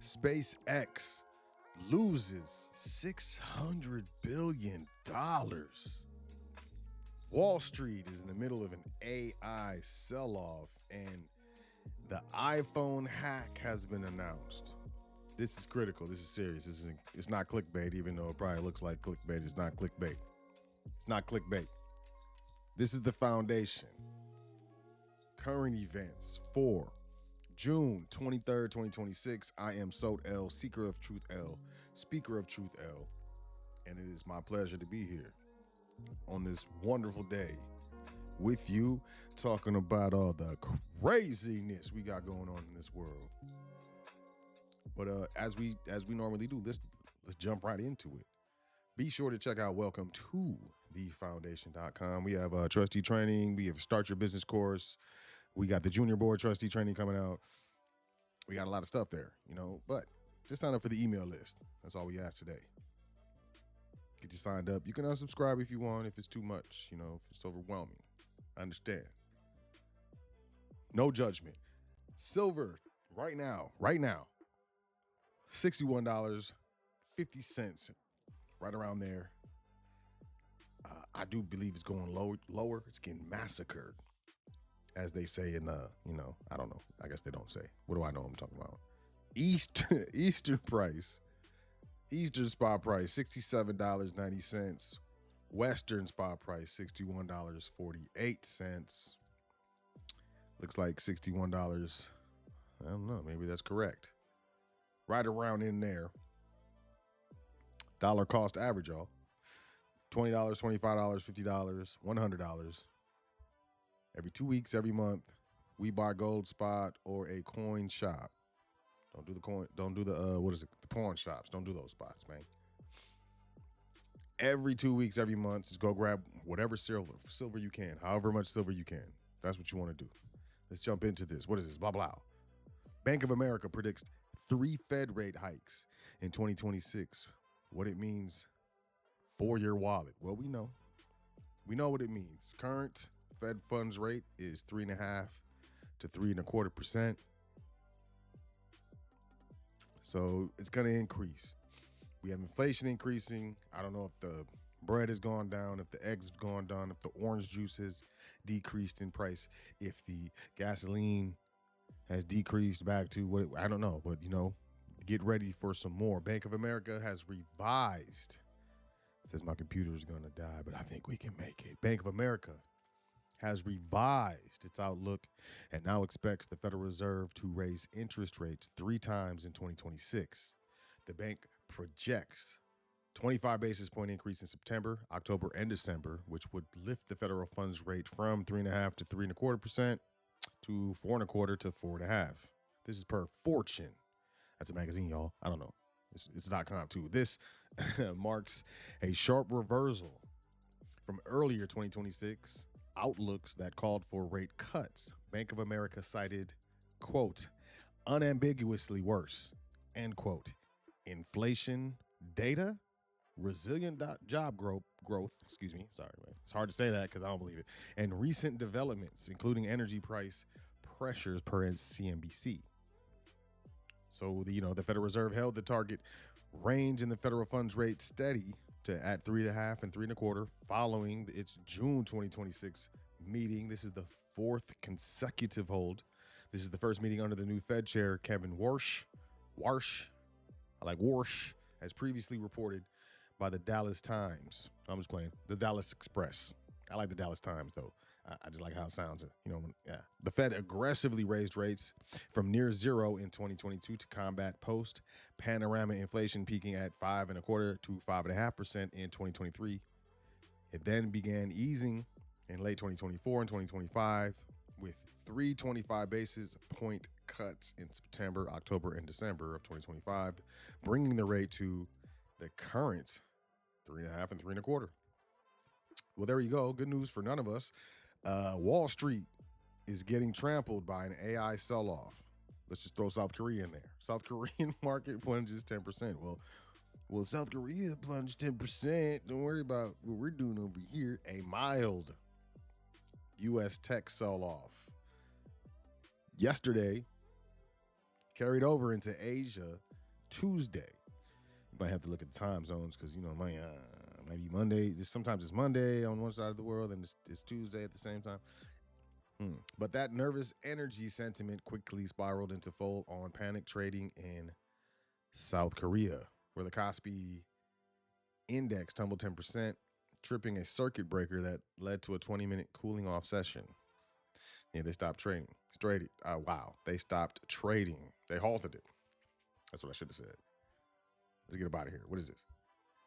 SpaceX loses $600 billion. Wall Street is in the middle of an AI sell-off, and the iPhone hack has been announced. This is critical. This is serious. It's not clickbait, even though it probably looks like clickbait. It's not clickbait. It's not clickbait. This is the foundation. Current events for June 23rd, 2026. I am Sot L, Seeker of Truth L, Speaker of Truth L, and it is my pleasure to be here on this wonderful day with you, talking about all the craziness we got going on in this world. But as we normally do, let's jump right into it. Be sure to check out welcome to thefoundation.com. We have Trustee training. We have Start Your Business course. We got the Junior Board Trustee training coming out. We got a lot of stuff there, but just sign up for the email list. That's all we ask today. Get you signed up. You can unsubscribe if you want, if it's too much, if it's overwhelming. I understand. No judgment. Silver right now, $61.50, right around there. I do believe it's going lower. It's getting massacred, as they say in the, I don't know. I guess they don't say. What do I know I'm talking about? Eastern spot price, $67.90. Western spot price, $61.48. Looks like $61. I don't know. Maybe that's correct. Right around in there. Dollar cost average, y'all. $20, $25, $50, $100. Every 2 weeks, every month, we buy gold spot or a coin shop. Don't do the pawn shops. Don't do those spots, man. Every 2 weeks, every month, just go grab whatever silver you can, however much silver you can. That's what you want to do. Let's jump into this. What is this? Blah, blah. Bank of America predicts 3 Fed rate hikes in 2026. What it means for your wallet. Well, we know. We know what it means. Current Fed funds rate is 3.5% to 3.25%. So it's going to increase. We have inflation increasing. I don't know if the bread has gone down, if the eggs have gone down, if the orange juice has decreased in price, if the gasoline has decreased back to what I don't know, but get ready for some more. Bank of America has revised. It says my computer is going to die, but I think we can make it. Bank of America has revised its outlook and now expects the Federal Reserve to raise interest rates 3 times in 2026. The bank projects 25 basis point increase in September, October, and December, which would lift the federal funds rate from 3.5% to 3.25% to 4.25% to 4.5%. This is per Fortune. That's a magazine, y'all. I don't know. It's .com too. This marks a sharp reversal from earlier 2026 outlooks that called for rate cuts. Bank of America cited, quote, unambiguously worse, end quote, inflation data, resilient job growth, excuse me, sorry, man. It's hard to say that because I don't believe it, and recent developments, including energy price pressures per CNBC. So, the Federal Reserve held the target range in the federal funds rate steady at 3.5% and 3.25% following its June 2026 meeting. This is the 4th consecutive hold. This is the first meeting under the new Fed chair, Kevin Warsh. I like Warsh, as previously reported by the Dallas Times. I'm just playing. The Dallas Express. I like the Dallas Times, though. I just like how it sounds. Yeah. The Fed aggressively raised rates from near zero in 2022 to combat post-panorama inflation, peaking at 5.25% to 5.5% in 2023. It then began easing in late 2024 and 2025 with 325 basis point cuts in September, October, and December of 2025, bringing the rate to the current 3.5% and 3.25%. Well, there you go. Good news for none of us. Wall Street is getting trampled by an AI sell-off. Let's just throw South Korea in there. South Korean market plunges 10%. Well, South Korea plunged 10%. Don't worry about what we're doing over here. A mild U.S. tech sell-off. Yesterday, carried over into Asia Tuesday. You might have to look at the time zones because, maybe Monday. Sometimes it's Monday on one side of the world and it's Tuesday at the same time. But that nervous energy sentiment quickly spiraled into full on panic trading in South Korea, where the Kospi index tumbled 10%, tripping a circuit breaker that led to a 20-minute cooling off session. Yeah, they stopped trading. Wow. They stopped trading. They halted it. That's what I should have said. Let's get up out of here. What is this?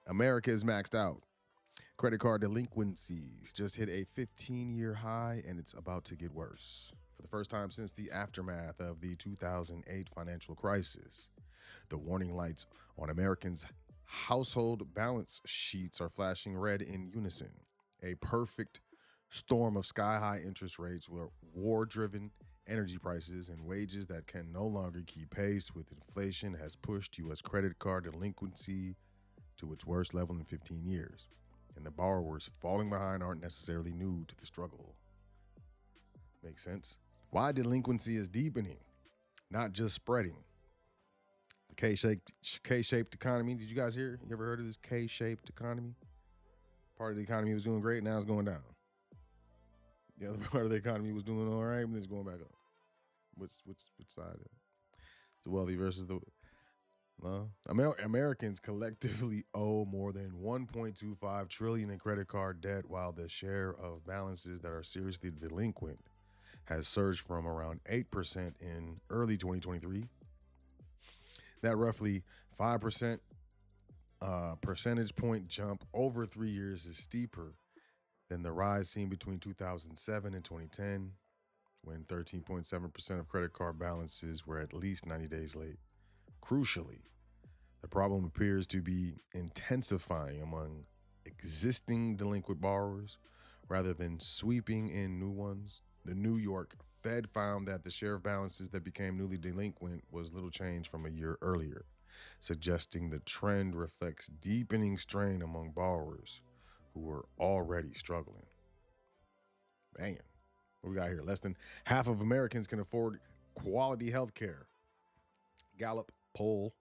America is maxed out. Credit card delinquencies just hit a 15-year high, and it's about to get worse. For the first time since the aftermath of the 2008 financial crisis, the warning lights on Americans' household balance sheets are flashing red in unison. A perfect storm of sky-high interest rates, war-driven energy prices, and wages that can no longer keep pace with inflation has pushed U.S. credit card delinquency to its worst level in 15 years. And the borrowers falling behind aren't necessarily new to the struggle. Makes sense? Why delinquency is deepening, not just spreading. The K-shaped economy. Did you guys hear? You ever heard of this K-shaped economy? Part of the economy was doing great, now it's going down. The other part of the economy was doing all right, and it's going back up. Which side? The wealthy versus the... No. Americans collectively owe more than $1.25 trillion in credit card debt, while the share of balances that are seriously delinquent has surged from around 8% in early 2023. That roughly 5% percentage point jump over 3 years is steeper than the rise seen between 2007 and 2010, when 13.7% of credit card balances were at least 90 days late. Crucially, the problem appears to be intensifying among existing delinquent borrowers rather than sweeping in new ones. The New York Fed found that the share of balances that became newly delinquent was little change from a year earlier, suggesting the trend reflects deepening strain among borrowers who were already struggling. Man, what we got here? Less than half of Americans can afford quality health care. Gallup poll.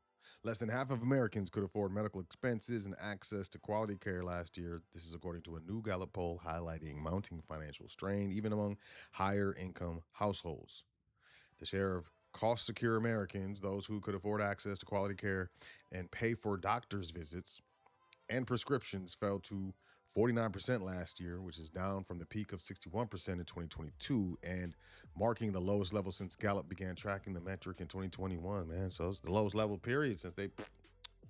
Less than half of Americans could afford medical expenses and access to quality care last year. This is according to a new Gallup poll highlighting mounting financial strain, even among higher income households. The share of cost-secure Americans, those who could afford access to quality care and pay for doctor's visits and prescriptions, fell to 49% last year, which is down from the peak of 61% in 2022 and marking the lowest level since Gallup began tracking the metric in 2021, man. So it's the lowest level period since they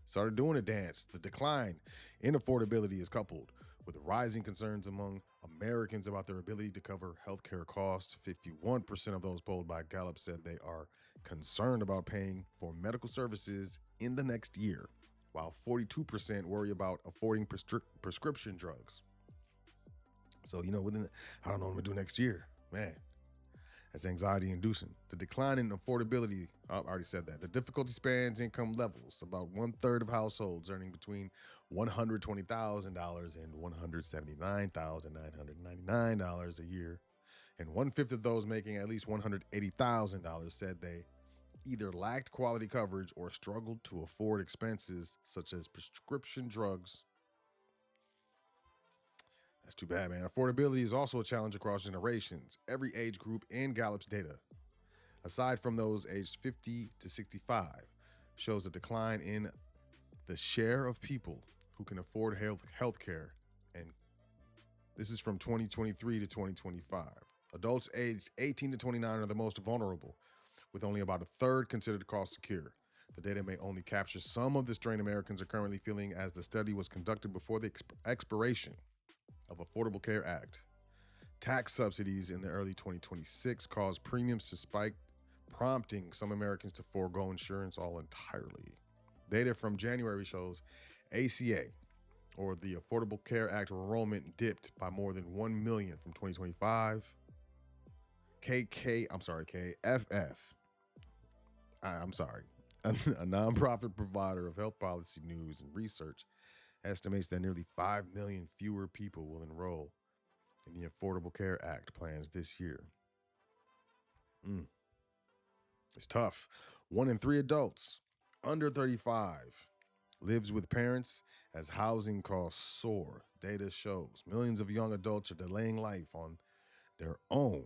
started doing a dance. The decline in affordability is coupled with rising concerns among Americans about their ability to cover healthcare costs. 51% of those polled by Gallup said they are concerned about paying for medical services in the next year, while 42% worry about affording prescription drugs. So, I don't know what I'm going to do next year. Man, that's anxiety inducing. The decline in affordability, I already said that. The difficulty spans income levels. About 1/3 of households earning between $120,000 and $179,999 a year. And 1/5 of those making at least $180,000 said they either lacked quality coverage or struggled to afford expenses such as prescription drugs. That's too bad, man. Affordability is also a challenge across generations, every age group in Gallup's data. Aside from those aged 50 to 65, shows a decline in the share of people who can afford health care. And this is from 2023 to 2025. Adults aged 18 to 29 are the most vulnerable, with only about 1/3 considered cost secure. The data may only capture some of the strain Americans are currently feeling, as the study was conducted before the expiration of Affordable Care Act. Tax subsidies in the early 2026 caused premiums to spike, prompting some Americans to forego insurance all entirely. Data from January shows ACA, or the Affordable Care Act enrollment, dipped by more than 1 million from 2025. KFF. A nonprofit provider of health policy news and research estimates that nearly 5 million fewer people will enroll in the Affordable Care Act plans this year. It's tough. 1 in 3 adults under 35 lives with parents as housing costs soar. Data shows millions of young adults are delaying life on their own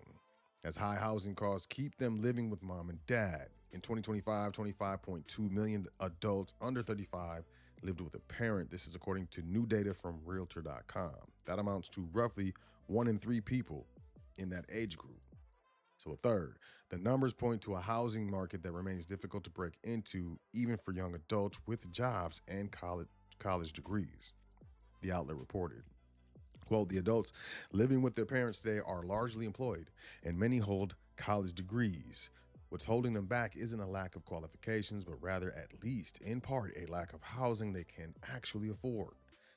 as high housing costs keep them living with mom and dad. In 2025, 25.2 million adults under 35 lived with a parent. This is according to new data from Realtor.com. That amounts to roughly 1 in 3 people in that age group. So a third. The numbers point to a housing market that remains difficult to break into, even for young adults with jobs and college degrees, the outlet reported. Quote, the adults living with their parents today are largely employed, and many hold college degrees. What's holding them back isn't a lack of qualifications, but rather, at least in part, a lack of housing they can actually afford.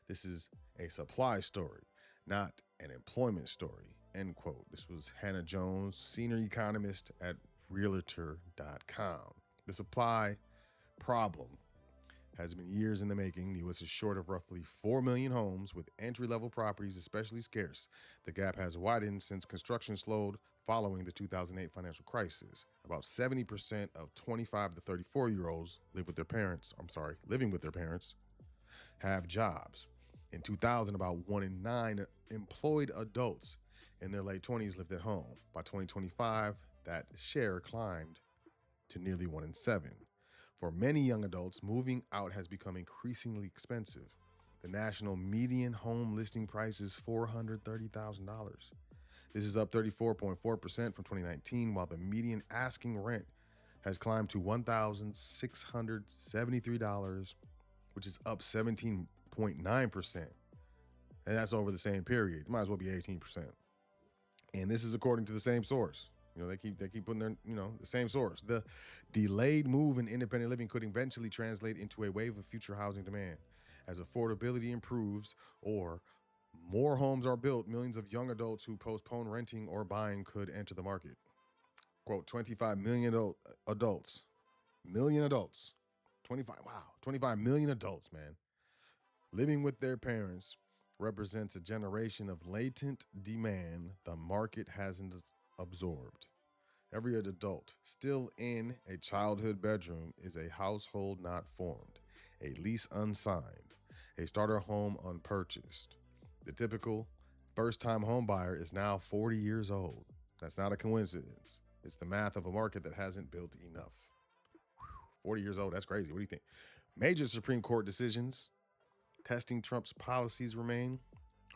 This is a supply story, not an employment story, end quote. This was Hannah Jones, senior economist at Realtor.com. The supply problem has been years in the making. The U.S. is short of roughly 4 million homes, with entry-level properties especially scarce. The gap has widened since construction slowed following the 2008 financial crisis. About 70% of 25 to 34-year-olds living with their parents, have jobs. In 2000, about 1 in 9 employed adults in their late 20s lived at home. By 2025, that share climbed to nearly 1 in 7. For many young adults, moving out has become increasingly expensive. The national median home listing price is $430,000. This is up 34.4% from 2019, while the median asking rent has climbed to $1,673, which is up 17.9%. And that's over the same period. It might as well be 18%. And this is according to the same source. They keep putting their, the same source. The delayed move in independent living could eventually translate into a wave of future housing demand. As affordability improves or more homes are built, millions of young adults who postpone renting or buying could enter the market. Quote, 25 million adults. 25 million adults, man. Living with their parents represents a generation of latent demand the market hasn't absorbed. Every adult still in a childhood bedroom is a household not formed, a lease unsigned, a starter home unpurchased. The typical first-time home buyer is now 40 years old. That's not a coincidence. It's the math of a market that hasn't built enough. 40 years old, that's crazy. What do you think? Major Supreme Court decisions testing Trump's policies remain.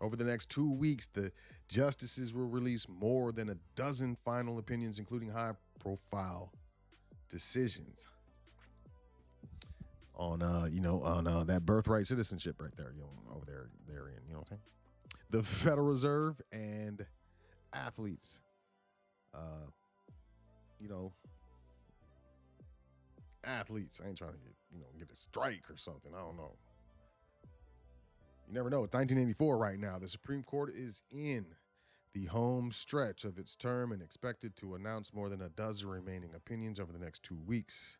Over the next 2 weeks, the justices will release more than a dozen final opinions, including high-profile decisions on, that birthright citizenship right there, over there, therein, you know what I'm saying? The Federal Reserve and athletes, athletes. I ain't trying to get a strike or something. I don't know. You never know. It's 1984 right now. The Supreme Court is in the home stretch of its term and expected to announce more than a dozen remaining opinions over the next 2 weeks,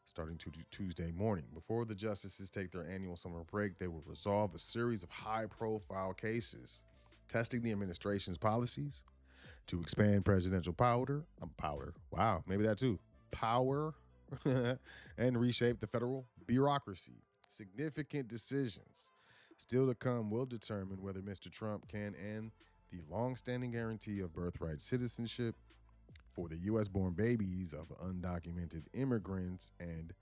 starting Tuesday morning. Before the justices take their annual summer break, they will resolve a series of high-profile cases testing the administration's policies to expand presidential power. Wow, maybe that too. Power and reshape the federal bureaucracy. Significant decisions still to come will determine whether Mr. Trump can end the long-standing guarantee of birthright citizenship for the U.S.-born babies of undocumented immigrants and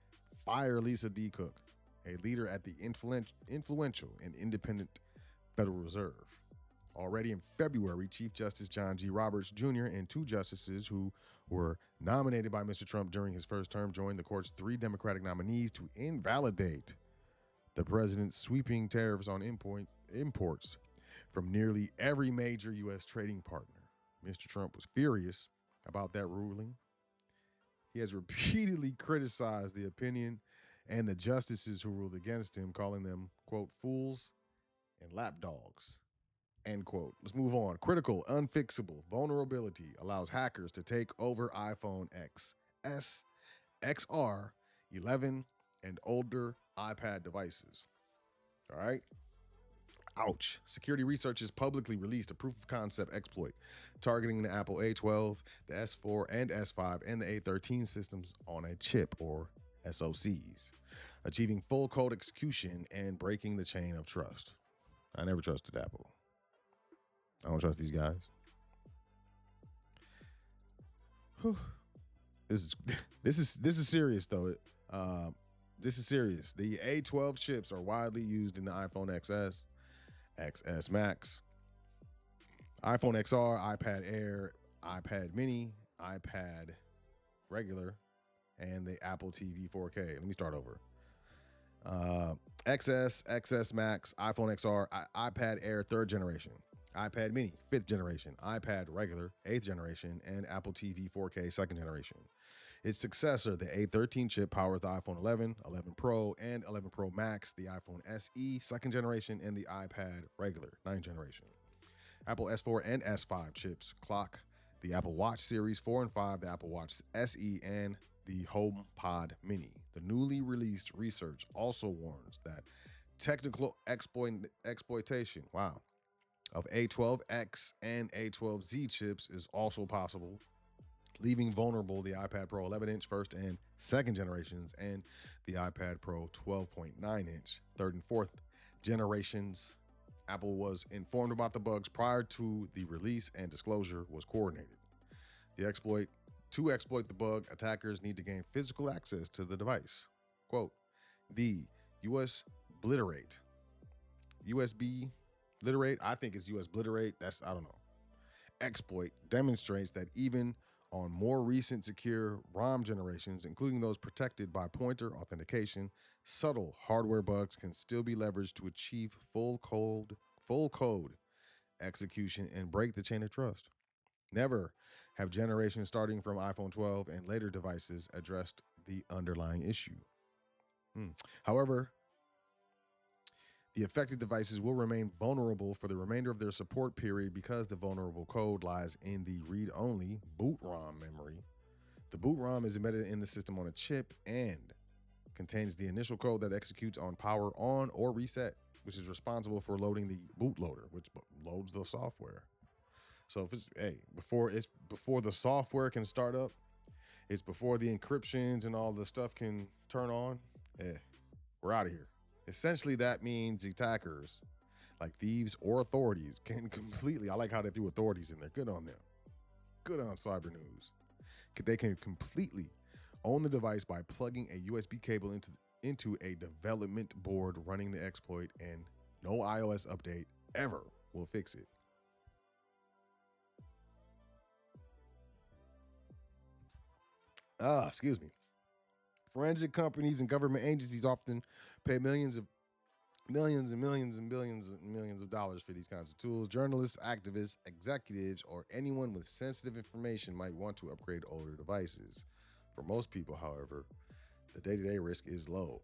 fire Lisa D. Cook, a leader at the influential and independent Federal Reserve. Already in February, Chief Justice John G. Roberts Jr. and 2 justices who were nominated by Mr. Trump during his first term joined the court's 3 Democratic nominees to invalidate the president's sweeping tariffs on imports from nearly every major U.S. trading partner. Mr. Trump was furious about that ruling. He has repeatedly criticized the opinion and the justices who ruled against him, calling them, quote, fools and lapdogs, end quote. Let's move on. Critical, unfixable vulnerability allows hackers to take over iPhone XS, XR, 11, and older iPad devices. All right. Ouch. Security researchers publicly released a proof of concept exploit targeting the Apple A12, the S4 and S5, and the A13 systems on a chip, or SoCs, achieving full code execution and breaking the chain of trust. I never trusted Apple. I don't trust these guys. Whew. This is this is serious though. This is serious. The A12 chips are widely used in the iPhone XS, XS Max, iPhone XR, iPad Air, iPad Mini, iPad regular, and the Apple TV 4K. Let me start over. XS, XS Max, iPhone XR, iPad Air 3rd generation, iPad Mini 5th generation, iPad regular 8th generation, and Apple TV 4K 2nd generation. Its successor, the A13 chip, powers the iPhone 11, 11 Pro, and 11 Pro Max, the iPhone SE 2nd generation, and the iPad regular 9th generation. Apple S4 and S5 chips clock the Apple Watch Series 4 and 5, the Apple Watch SE, and the HomePod Mini. The newly released research also warns that technical exploitation, of A12X and A12Z chips is also possible, leaving vulnerable the iPad Pro 11-inch 1st and 2nd generations and the iPad Pro 12.9-inch 3rd and 4th generations. Apple was informed about the bugs prior to the release, and disclosure was coordinated. To exploit the bug, attackers need to gain physical access to the device. Quote, the USB literate, I think it's US obliterate, I don't know. Exploit demonstrates that even on more recent secure ROM generations, including those protected by pointer authentication, subtle hardware bugs can still be leveraged to achieve full code execution and break the chain of trust. Never have generations starting from iPhone 12 and later devices addressed the underlying issue. However, the affected devices will remain vulnerable for the remainder of their support period because the vulnerable code lies in the read-only boot ROM memory. The boot ROM is embedded in the system on a chip and contains the initial code that executes on power on or reset, which is responsible for loading the bootloader, which loads the software. So if it's before the software can start up, it's before the encryptions and all the stuff can turn on. We're out of here. Essentially, that means attackers, like thieves or authorities, can completely, I like how they threw authorities in there. Good on them. Good on Cyber News. They can completely own the device by plugging a USB cable into a development board running the exploit, and no iOS update ever will fix it. Excuse me. Forensic companies and government agencies often pay millions and millions and millions of dollars for these kinds of tools. Journalists, activists, executives, or anyone with sensitive information might want to upgrade older devices. For most people, however, the day-to-day risk is low.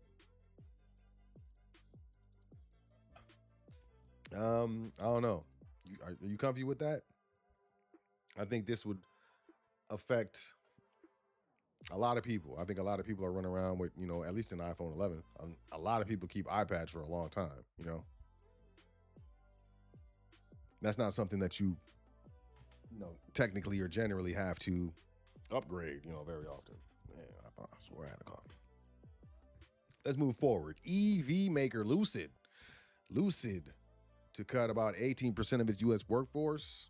I don't know. Are you comfy with that? I think this would affect a lot of people. I think a lot of people are running around with, at least an iPhone 11. A lot of people keep iPads for a long time, That's not something that you technically or generally have to upgrade, very often. Man, I swear I had a coffee. Let's move forward. EV maker Lucid to cut about 18% of its U.S. workforce.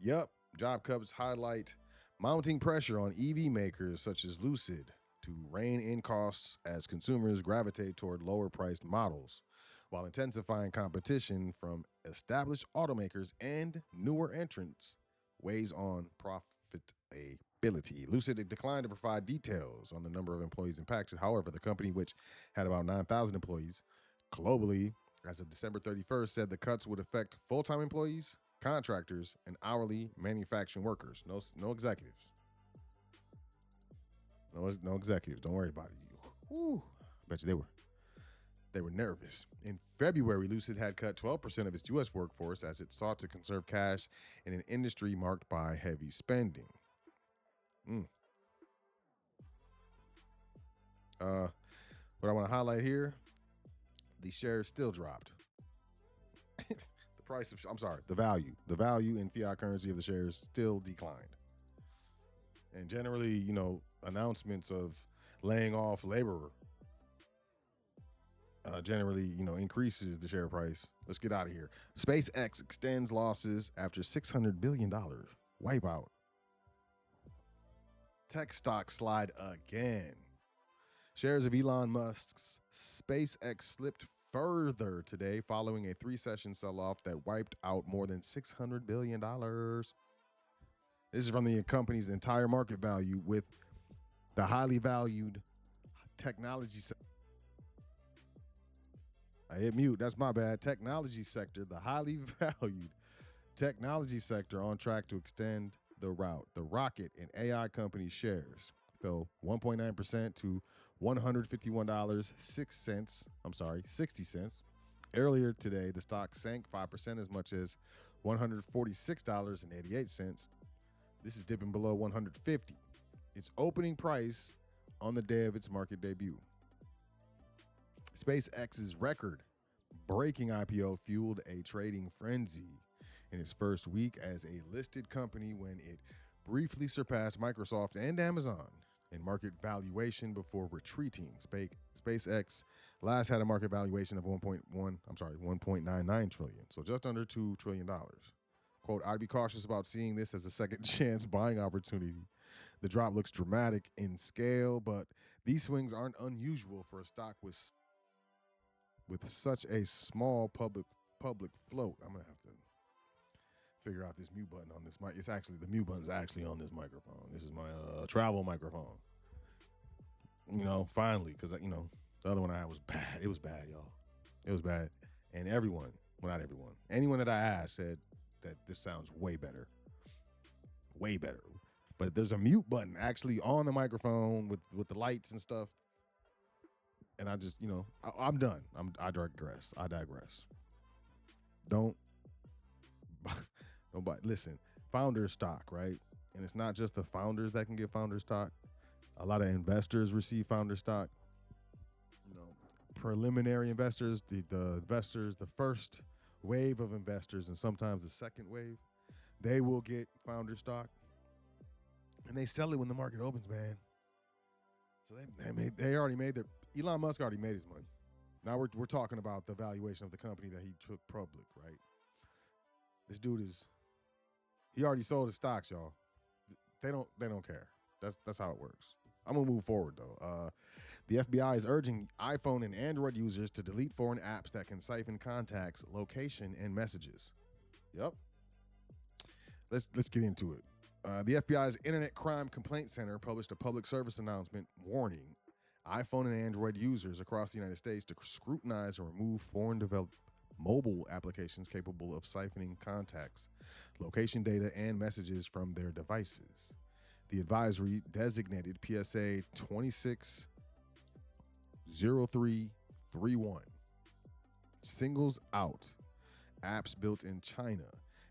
Yep, job cuts highlight mounting pressure on EV makers such as Lucid to rein in costs as consumers gravitate toward lower-priced models, while intensifying competition from established automakers and newer entrants weighs on profitability. Lucid declined to provide details on the number of employees impacted. However, the company, which had about 9,000 employees globally as of December 31st, said the cuts would affect full-time employees, contractors, and hourly manufacturing workers. No executives. No executives. Don't worry about it. Whew. Bet you they were nervous. In February, Lucid had cut 12% of its U.S. workforce as it sought to conserve cash in an industry marked by heavy spending. What I want to highlight here, the shares still dropped. The value in fiat currency of the shares still declined. And generally, announcements of laying off labor generally, increases the share price. Let's get out of here. SpaceX extends losses after $600 billion wipeout. Tech stocks slide again. Shares of Elon Musk's SpaceX slipped further today following a 3-session sell-off that wiped out more than $600 billion. This is from the company's entire market value, with the highly valued technology I hit mute. That's my bad. Technology sector, the highly valued technology sector, on track to extend the route. The rocket and AI company shares fell 1.9% to $151.06. 60 cents. Earlier today, the stock sank 5%, as much as $146.88. This is dipping below 150. Its opening price on the day of its market debut. SpaceX's record-breaking IPO fueled a trading frenzy in its first week as a listed company when it briefly surpassed Microsoft and Amazon in market valuation before retreating. SpaceX last had a market valuation of 1.99 trillion, so just under $2 trillion. Quote, I'd be cautious about seeing this as a second chance buying opportunity. The drop looks dramatic in scale, but these swings aren't unusual for a stock with such a small public float. I'm gonna have to figure out this mute button on this mic. It's actually, the mute button's actually on this microphone. This is my travel microphone. Finally, because the other one I had was bad. It was bad, y'all. It was bad, and everyone, well, not everyone, anyone that I asked said that this sounds way better. Way better. But there's a mute button actually on the microphone with the lights and stuff. And I just, I'm done. I digress. Don't buy. Listen, founder stock, right? And it's not just the founders that can get founder stock. A lot of investors receive founder stock. Preliminary investors, the investors, the first wave of investors, and sometimes the second wave, they will get founder stock. And they sell it when the market opens, man. So they already made their, Elon Musk already made his money. Now we're talking about the valuation of the company that he took public, right? This dude he already sold his stocks, y'all. They don't care. That's how it works. I'm gonna move forward though. The FBI is urging iPhone and Android users to delete foreign apps that can siphon contacts, location, and messages. Yep. Let's get into it. The FBI's Internet Crime Complaint Center published a public service announcement warning iPhone and Android users across the United States to scrutinize and remove foreign-developed mobile applications capable of siphoning contacts, location data, and messages from their devices. The advisory, designated PSA 260331, singles out apps built in China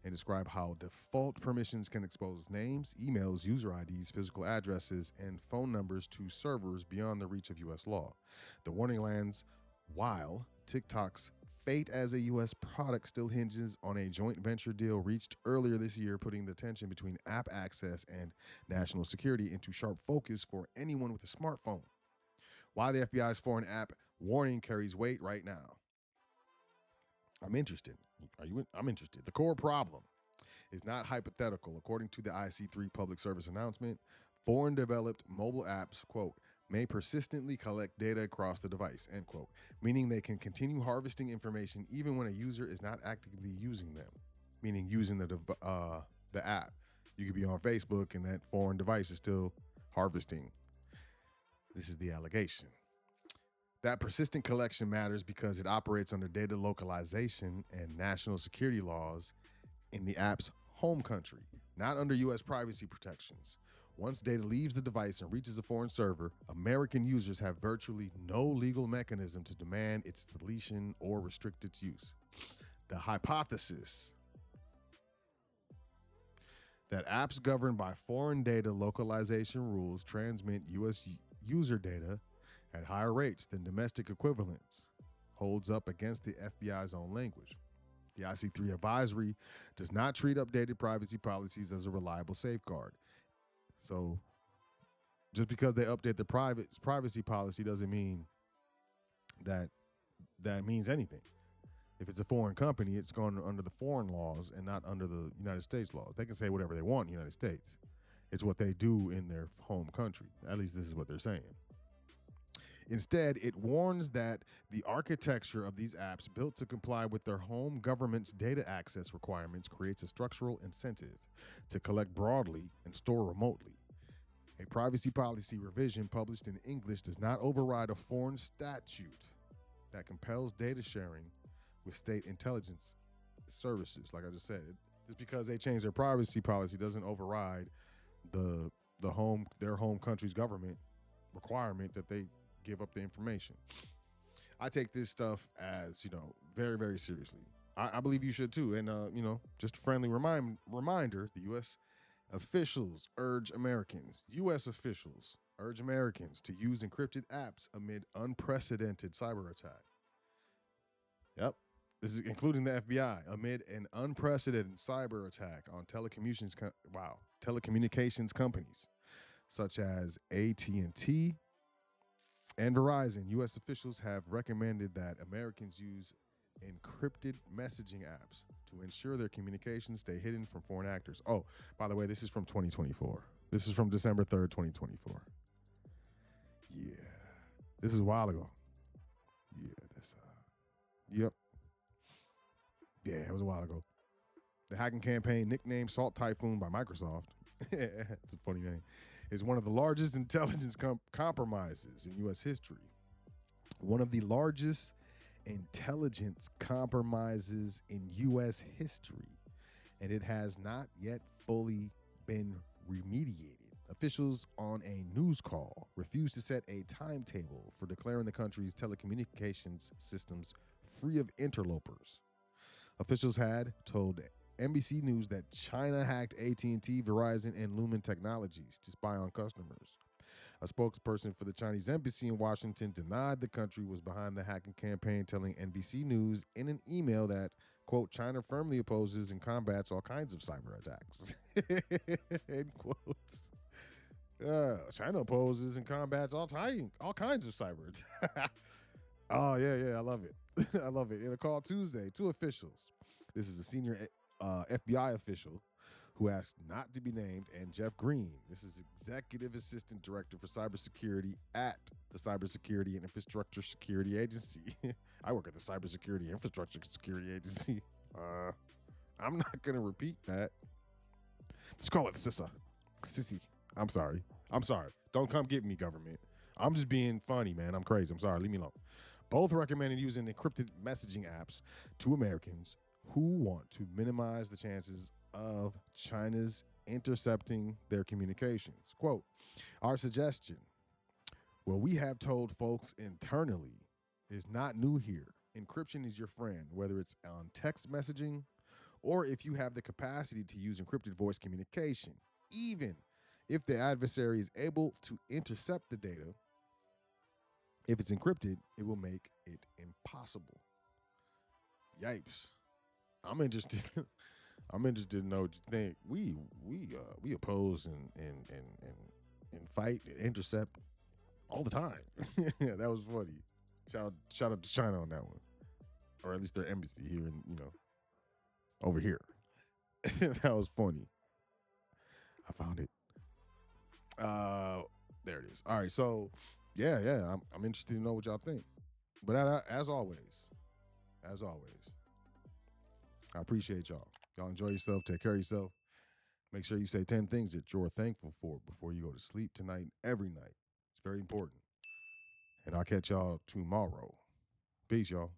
and describe how default permissions can expose names, emails, user IDs, physical addresses, and phone numbers to servers beyond the reach of U.S. law. The warning lands while TikTok's fate as a U.S. product still hinges on a joint venture deal reached earlier this year, putting the tension between app access and national security into sharp focus for anyone with a smartphone. Why the FBI's foreign app warning carries weight right now. I'm interested. I'm interested. The core problem is not hypothetical. According to the IC3 public service announcement, foreign developed mobile apps, quote, may persistently collect data across the device, end quote, meaning they can continue harvesting information even when a user is not actively using them, meaning using the app. You could be on Facebook and that foreign device is still harvesting. This is the allegation. That persistent collection matters because it operates under data localization and national security laws in the app's home country, not under U.S. privacy protections. Once data leaves the device and reaches a foreign server, American users have virtually no legal mechanism to demand its deletion or restrict its use. The hypothesis that apps governed by foreign data localization rules transmit U.S. user data at higher rates than domestic equivalents holds up against the FBI's own language. The IC3 advisory does not treat updated privacy policies as a reliable safeguard. So just because they update the privacy policy doesn't mean that that means anything. If it's a foreign company, it's going under the foreign laws and not under the United States laws. They can say whatever they want in the United States. It's what they do in their home country. At least this is what they're saying. Instead, it warns that the architecture of these apps built to comply with their home government's data access requirements creates a structural incentive to collect broadly and store remotely. A privacy policy revision published in English does not override a foreign statute that compels data sharing with state intelligence services. Like I just said, just because they change their privacy policy doesn't override their home country's government requirement that they give up the information. I take this stuff as, very, very seriously. I believe you should too. And, just a friendly reminder, the U.S. officials urge Americans to use encrypted apps amid unprecedented cyber attack. Yep. This is including the FBI amid an unprecedented cyber attack on telecommunications companies such as AT&T and Verizon. U.S. officials have recommended that Americans use encrypted messaging apps to ensure their communications stay hidden from foreign actors. Oh, by the way, this is from 2024. This is from December 3rd, 2024. Yeah. This is a while ago. Yeah, yep. Yeah, it was a while ago. The hacking campaign, nicknamed Salt Typhoon by Microsoft, it's a funny name, is one of the largest intelligence compromises in U.S. history. One of the largest intelligence compromises in U.S. history, and it has not yet fully been remediated. Officials on a news call refused to set a timetable for declaring the country's telecommunications systems free of interlopers. Officials had told NBC News that China hacked AT&T, Verizon, and Lumen Technologies to spy on customers. A spokesperson for the Chinese embassy in Washington denied the country was behind the hacking campaign, telling NBC News in an email that, quote, China firmly opposes and combats all kinds of cyber attacks. End quotes. China opposes and combats all kinds of cyber attacks. Oh, yeah, I love it. I love it. In a call Tuesday, two officials. This is a senior FBI official who asked not to be named, and Jeff Green. This is Executive Assistant Director for Cybersecurity at the Cybersecurity and Infrastructure Security Agency. I work at the Cybersecurity Infrastructure Security Agency. I'm not going to repeat that. Let's call it Sissy. I'm sorry. Don't come get me, government. I'm just being funny, man. I'm crazy. I'm sorry. Leave me alone. Both recommended using encrypted messaging apps to Americans who want to minimize the chances of China's intercepting their communications. Quote, our suggestion, well, we have told folks internally, is not new here. Encryption is your friend, whether it's on text messaging or if you have the capacity to use encrypted voice communication. Even if the adversary is able to intercept the data, if it's encrypted, it will make it impossible. Yipes. I'm interested. I'm interested to know what you think. We oppose and fight and intercept all the time. That was funny. Shout out to China on that one, or at least their embassy here in over here. That was funny. I found it. There it is. All right, so yeah. I'm interested to know what y'all think. But as always, I appreciate y'all. Y'all enjoy yourself. Take care of yourself. Make sure you say 10 things that you're thankful for before you go to sleep tonight and every night. It's very important. And I'll catch y'all tomorrow. Peace, y'all.